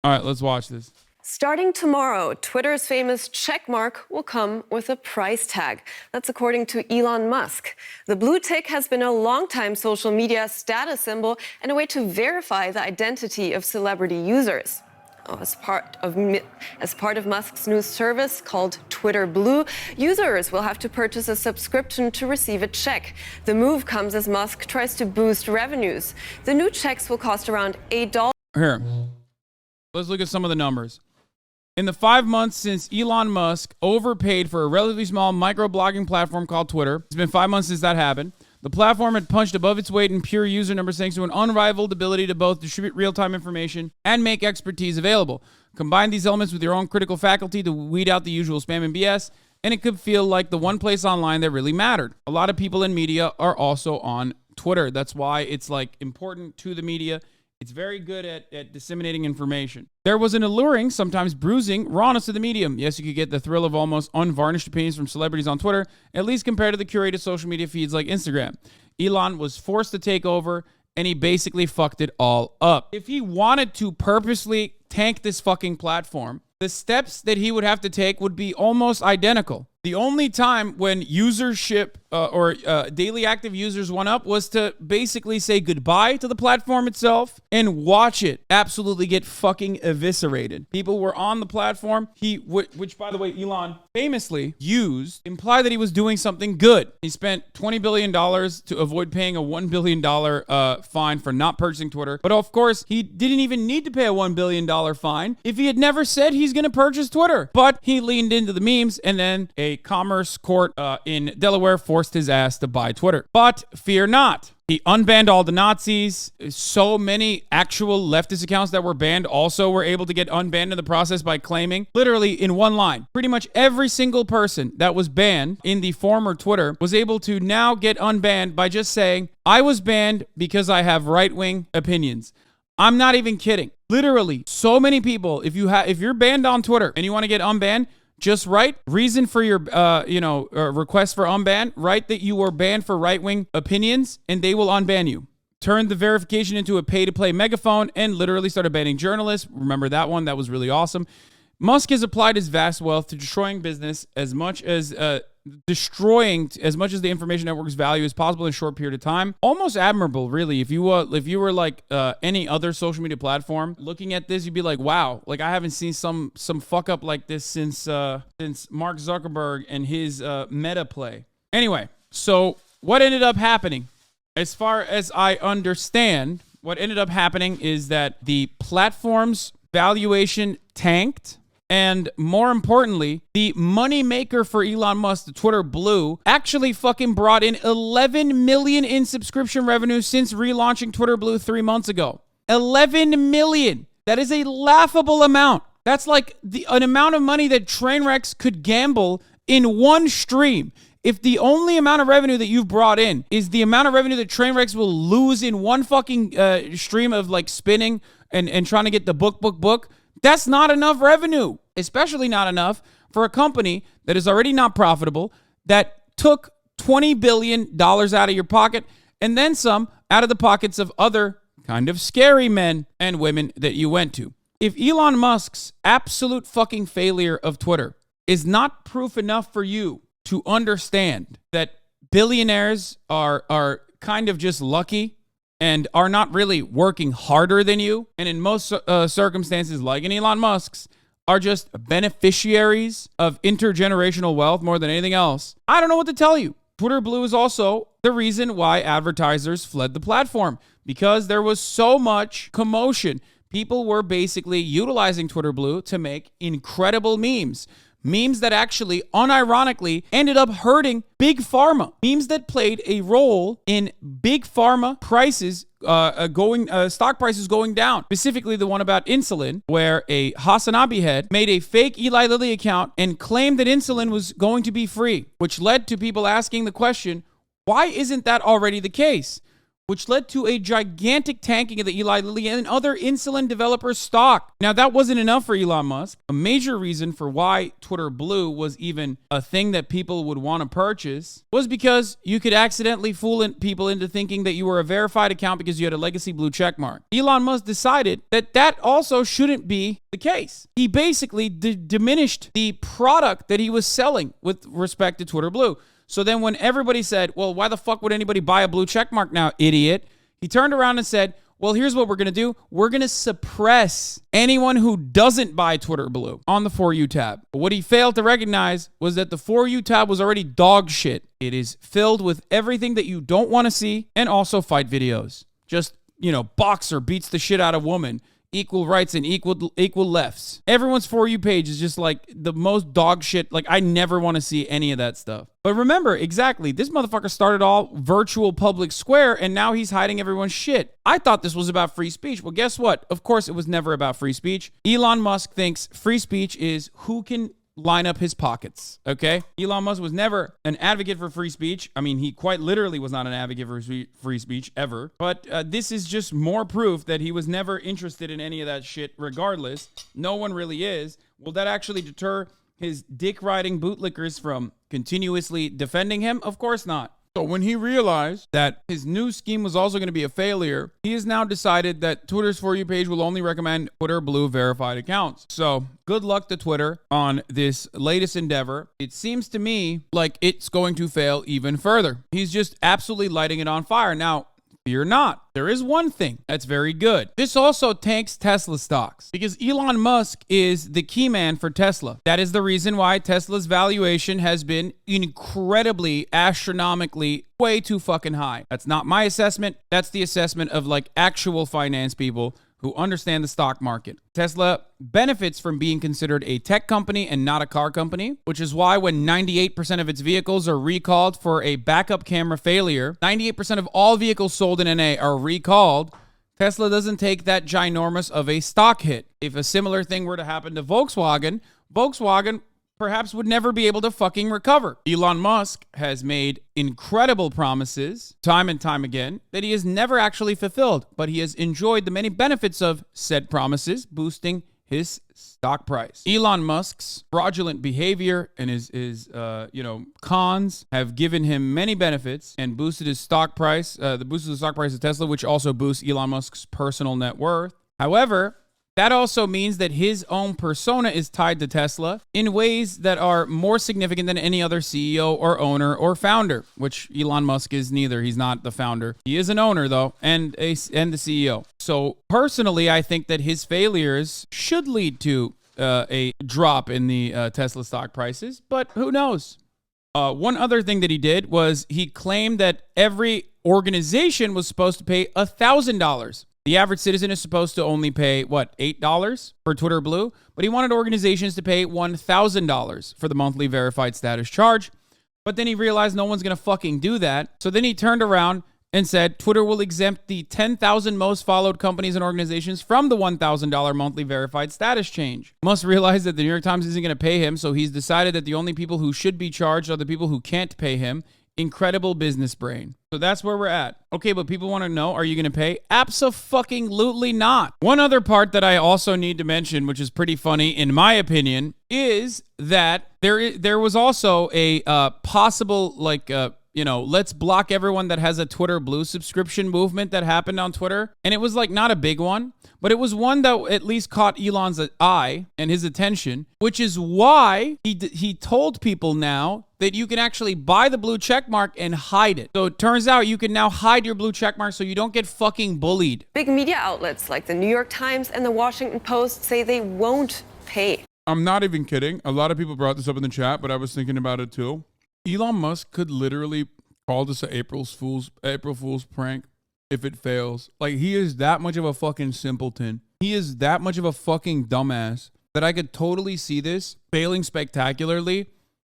All right, let's watch this. Starting tomorrow, Twitter's famous checkmark will come with a price tag. That's according to Elon Musk. The blue tick has been a long-time social media status symbol and a way to verify the identity of celebrity users. As part of Musk's new service called Twitter Blue, users will have to purchase a subscription to receive a check. The move comes as Musk tries to boost revenues. The new checks will cost around $8. Here, let's look at some of the numbers. In the 5 months since Elon Musk overpaid for a relatively small microblogging platform called Twitter, it's been 5 months since that happened. The platform had punched above its weight in pure user numbers thanks to an unrivaled ability to both distribute real-time information and make expertise available. Combine these elements with your own critical faculty to weed out the usual spam and BS, and it could feel like the one place online that really mattered. A lot of people in media are also on Twitter. That's why it's like important to the media. It's very good at disseminating information. There was an alluring, sometimes bruising, rawness to the medium. Yes, you could get the thrill of almost unvarnished opinions from celebrities on Twitter, at least compared to the curated social media feeds like Instagram. Elon was forced to take over, and he basically fucked it all up. If he wanted to purposely tank this fucking platform, the steps that he would have to take would be almost identical. The only time when usership or daily active users went up was to basically say goodbye to the platform itself and watch it absolutely get fucking eviscerated. People were on the platform, which by the way, Elon famously implied that he was doing something good. He spent $20 billion to avoid paying a $1 billion fine for not purchasing Twitter. But of course, he didn't even need to pay a $1 billion fine if he had never said he's going to purchase Twitter. But he leaned into the memes, and then a commerce court in Delaware forced his ass to buy Twitter. But fear not. He unbanned all the Nazis. So many actual leftist accounts that were banned also were able to get unbanned in the process by claiming, literally in one line, pretty much every single person that was banned in the former Twitter was able to now get unbanned by just saying, I was banned because I have right-wing opinions. I'm not even kidding. Literally, so many people, if you're banned on Twitter and you want to get unbanned, just write reason for your, request for unban. Write that you were banned for right-wing opinions, and they will unban you. Turned the verification into a pay-to-play megaphone and literally started banning journalists. Remember that one? That was really awesome. Musk has applied his vast wealth to destroying business as much as the information network's value as possible in a short period of time. Almost admirable, really. If you were like any other social media platform, looking at this, you'd be like, wow, like I haven't seen some fuck up like this since Mark Zuckerberg and his Meta play. Anyway, so what ended up happening? As far as I understand, what ended up happening is that the platform's valuation tanked. And more importantly, the money maker for Elon Musk, the Twitter Blue, actually fucking brought in $11 million in subscription revenue since relaunching Twitter Blue 3 months ago. $11 million. That is a laughable amount. That's like an amount of money that Trainwrecks could gamble in one stream. If the only amount of revenue that you've brought in is the amount of revenue that Trainwrecks will lose in one fucking stream of like spinning and trying to get the book, that's not enough revenue, especially not enough for a company that is already not profitable, that took $20 billion out of your pocket and then some out of the pockets of other kind of scary men and women that you went to. If Elon Musk's absolute fucking failure of Twitter is not proof enough for you to understand that billionaires are kind of just lucky and are not really working harder than you, and in most circumstances, like in Elon Musk's, are just beneficiaries of intergenerational wealth more than anything else, I don't know what to tell you. Twitter Blue is also the reason why advertisers fled the platform, because there was so much commotion. People were basically utilizing Twitter Blue to make incredible memes. Memes that actually, unironically, ended up hurting Big Pharma. Memes that played a role in Big Pharma prices stock prices going down. Specifically the one about insulin, where a HasanAbi head made a fake Eli Lilly account and claimed that insulin was going to be free, which led to people asking the question, why isn't that already the case? which led to a gigantic tanking of the Eli Lilly and other insulin developer stock. Now, that wasn't enough for Elon Musk. A major reason for why Twitter Blue was even a thing that people would want to purchase was because you could accidentally fool people into thinking that you were a verified account because you had a legacy blue check mark. Elon Musk decided that that also shouldn't be the case. He basically diminished the product that he was selling with respect to Twitter Blue. So then when everybody said, well, why the fuck would anybody buy a blue check mark now, idiot? He turned around and said, well, here's what we're going to do. We're going to suppress anyone who doesn't buy Twitter Blue on the For You tab. But what he failed to recognize was that the For You tab was already dog shit. It is filled with everything that you don't want to see and also fight videos. Just, boxer beats the shit out of woman. Equal rights and equal lefts. Everyone's For You page is just like the most dog shit. Like, I never want to see any of that stuff. But remember, exactly, this motherfucker started all virtual public square and now he's hiding everyone's shit. I thought this was about free speech. Well, guess what? Of course it was never about free speech. Elon Musk thinks free speech is who can line up his pockets, okay? Elon Musk was never an advocate for free speech. I mean, he quite literally was not an advocate for free speech ever. But this is just more proof that he was never interested in any of that shit regardless. No one really is. Will that actually deter his dick-riding bootlickers from continuously defending him? Of course not. So when he realized that his new scheme was also going to be a failure, he has now decided that Twitter's For You page will only recommend Twitter Blue verified accounts. So good luck to Twitter on this latest endeavor. It seems to me like it's going to fail even further. He's just absolutely lighting it on fire. Now, fear not. There is one thing that's very good. This also tanks Tesla stocks because Elon Musk is the key man for Tesla. That is the reason why Tesla's valuation has been incredibly, astronomically, way too fucking high. That's not my assessment. That's the assessment of like actual finance people who understand the stock market. Tesla benefits from being considered a tech company and not a car company, which is why when 98% of its vehicles are recalled for a backup camera failure, 98% of all vehicles sold in NA are recalled, Tesla doesn't take that ginormous of a stock hit. If a similar thing were to happen to Volkswagen perhaps would never be able to fucking recover. Elon Musk has made incredible promises time and time again that he has never actually fulfilled, but he has enjoyed the many benefits of said promises, boosting his stock price. Elon Musk's fraudulent behavior and his cons have given him many benefits and boosted his stock price, boosted the stock price of Tesla, which also boosts Elon Musk's personal net worth. However, that also means that his own persona is tied to Tesla in ways that are more significant than any other CEO or owner or founder, which Elon Musk is neither. He's not the founder. He is an owner, though, and the CEO. So personally, I think that his failures should lead to a drop in the Tesla stock prices, but who knows? One other thing that he did was he claimed that every organization was supposed to pay $1,000. The average citizen is supposed to only pay, $8 for Twitter Blue? But he wanted organizations to pay $1,000 for the monthly verified status charge. But then he realized no one's going to fucking do that. So then he turned around and said Twitter will exempt the 10,000 most followed companies and organizations from the $1,000 monthly verified status change. Musk realized that the New York Times isn't going to pay him, so he's decided that the only people who should be charged are the people who can't pay him. Incredible business brain. So that's where we're at. Okay, but people want to know, are you going to pay? Abso-fucking-lutely not. One other part that I also need to mention, which is pretty funny in my opinion, is that there was also a possible, let's block everyone that has a Twitter Blue subscription movement that happened on Twitter. And it was not a big one, but it was one that at least caught Elon's eye and his attention, which is why he told people now that you can actually buy the blue check mark and hide it. So it turns out you can now hide your blue check mark so you don't get fucking bullied. Big media outlets like the New York Times and the Washington Post say they won't pay. I'm not even kidding. A lot of people brought this up in the chat, but I was thinking about it too. Elon Musk could literally call this an April Fool's prank if it fails. He is that much of a fucking simpleton. He is that much of a fucking dumbass that I could totally see this failing spectacularly.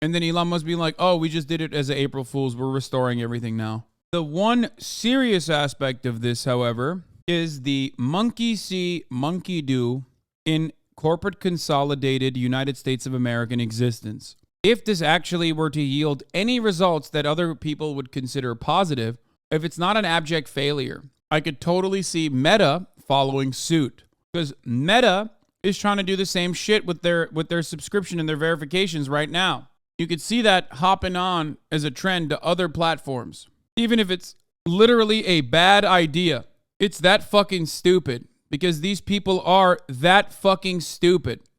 And then Elon Musk being like, oh, we just did it as an April Fool's. We're restoring everything now. The one serious aspect of this, however, is the monkey see, monkey do in corporate consolidated United States of American existence. If this actually were to yield any results that other people would consider positive, if it's not an abject failure, I could totally see Meta following suit, because Meta is trying to do the same shit with their subscription and their verifications right now. You could see that hopping on as a trend to other platforms. Even if it's literally a bad idea, it's that fucking stupid, because these people are that fucking stupid.